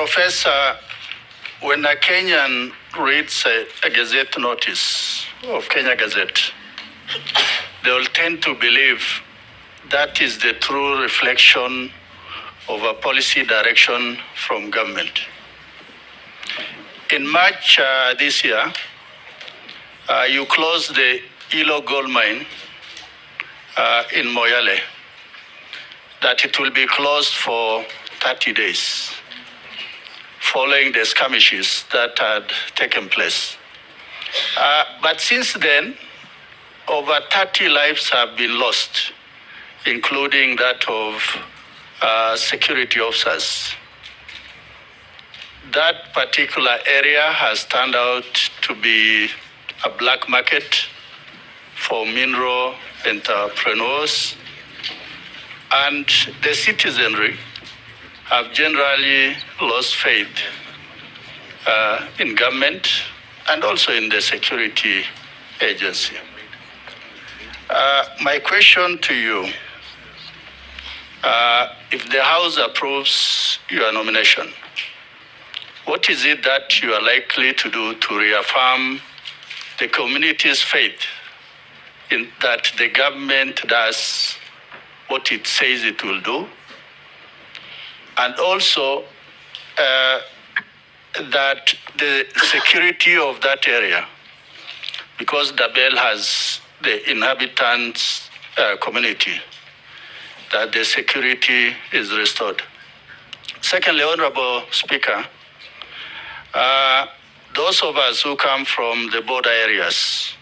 Professor, when a Kenyan reads a Gazette notice of Kenya Gazette, they will tend to believe that is the true reflection of a policy direction from government. In March this year, you closed the Illo gold mine in Moyale, that it will be closed for 30 days following the skirmishes that had taken place. But since then, over 30 lives have been lost, including that of security officers. That particular area has turned out to be a black market for mineral entrepreneurs, and the citizenry have generally lost faith in government and also in the security agency. My question to you, if the House approves your nomination, what is it that you are likely to do to reaffirm the community's faith in that the government does what it says it will do, and also that the security of that area, because Dabel has the inhabitants community, that the security is restored. Secondly, Honorable Speaker, those of us who come from the border areas,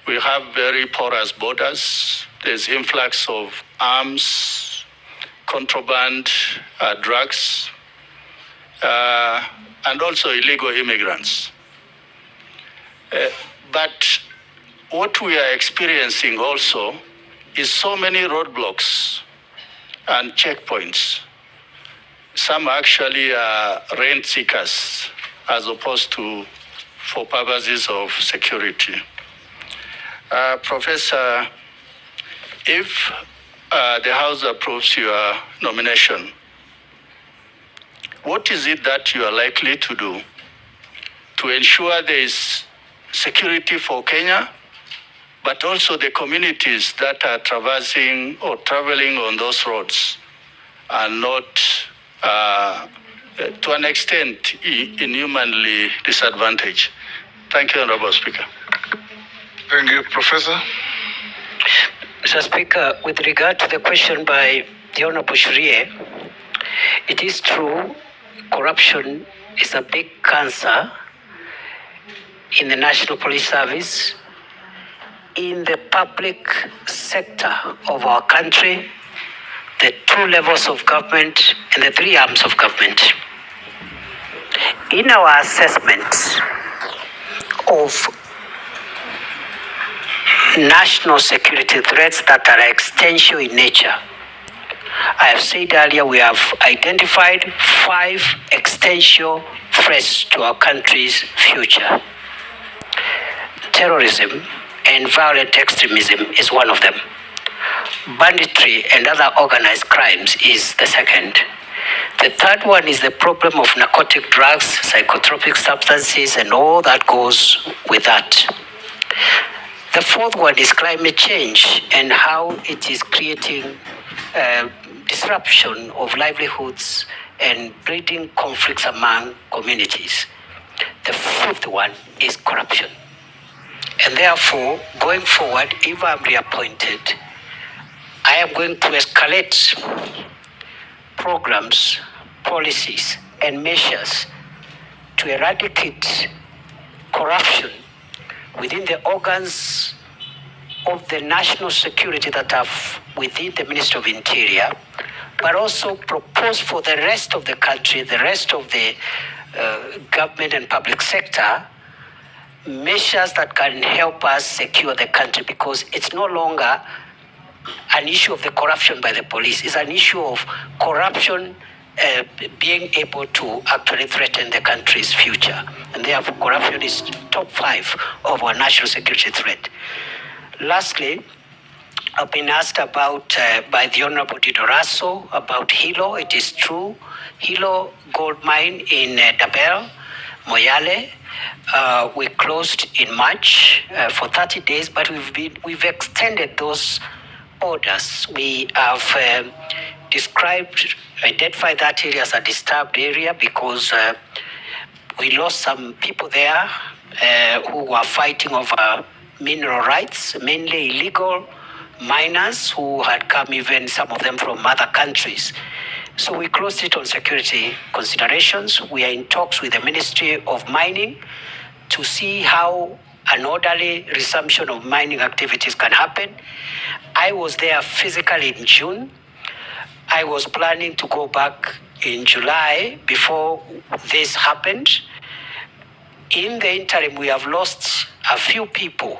we have very porous borders. There's influx of arms, contraband, drugs, and also illegal immigrants. But what we are experiencing also is so many roadblocks and checkpoints. Some actually are rent seekers as opposed to for purposes of security. Professor, if the House approves your nomination, what is it that you are likely to do to ensure there is security for Kenya, but also the communities that are traversing or traveling on those roads are not, to an extent, inhumanly disadvantaged? Thank you, Honorable Speaker. Thank you, Professor. Mr. Speaker, with regard to the question by the Honorable Shurie, it is true corruption is a big cancer in the National Police Service, in the public sector of our country, the two levels of government and the three arms of government. In our assessment of national security threats that are existential in nature, I have said earlier we have identified 5 existential threats to our country's future. Terrorism and violent extremism is one of them. Banditry and other organized crimes is the second. The third one is the problem of narcotic drugs, psychotropic substances, and all that goes with that. The fourth one is climate change and how it is creating disruption of livelihoods and breeding conflicts among communities. The fifth one is corruption. And therefore, going forward, if I'm reappointed, I am going to escalate programs, policies, and measures to eradicate corruption within the organs of the national security that are within the Ministry of Interior, but also propose for the rest of the country, the rest of the government and public sector, measures that can help us secure the country, because it's no longer an issue of the corruption by the police. It's an issue of corruption being able to actually threaten the country's future. And therefore, corruption is top 5 of our national security threat. Lastly, I've been asked about by the Honorable Raso about Hillo. It is true. Hillo gold mine in Dabel, Moyale. We closed in March for 30 days, but we've extended those orders. We have identified that area as a disturbed area because we lost some people there who were fighting over mineral rights, mainly illegal miners who had come, even some of them from other countries. So we closed it on security considerations. We are in talks with the Ministry of Mining to see how an orderly resumption of mining activities can happen. I was there physically in June. I was planning to go back in July before this happened. In the interim, we have lost a few people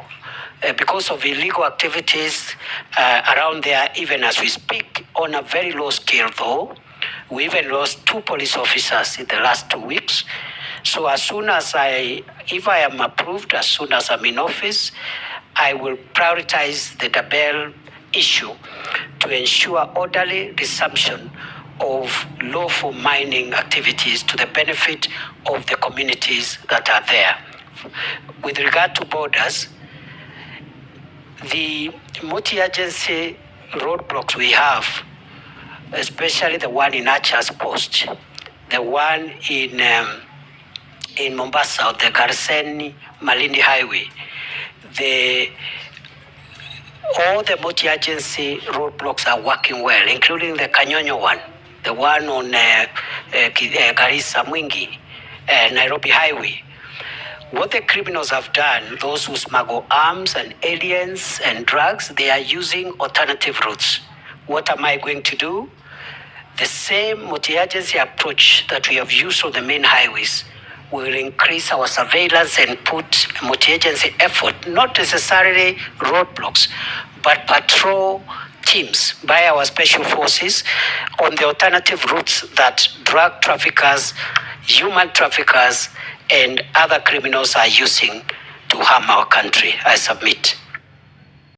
because of illegal activities around there, even as we speak, on a very low scale though. We even lost 2 police officers in the last 2 weeks. So as soon as if I am approved, as soon as I'm in office, I will prioritize the Dabel issue to ensure orderly resumption of lawful mining activities to the benefit of the communities that are there. With regard to borders, the multi-agency roadblocks we have, especially the one in Archer's Post, the one in Mombasa, the Garsen-Malindi Highway, all the multi-agency roadblocks are working well, including the Kanyonyo one, the one on Garissa Mwingi, Nairobi Highway. What the criminals have done, those who smuggle arms and aliens and drugs, they are using alternative routes. What am I going to do? The same multi-agency approach that we have used on the main highways will increase our surveillance and put multi-agency effort, not necessarily roadblocks, but patrol teams by our special forces on the alternative routes that drug traffickers, human traffickers, and other criminals are using to harm our country. I submit.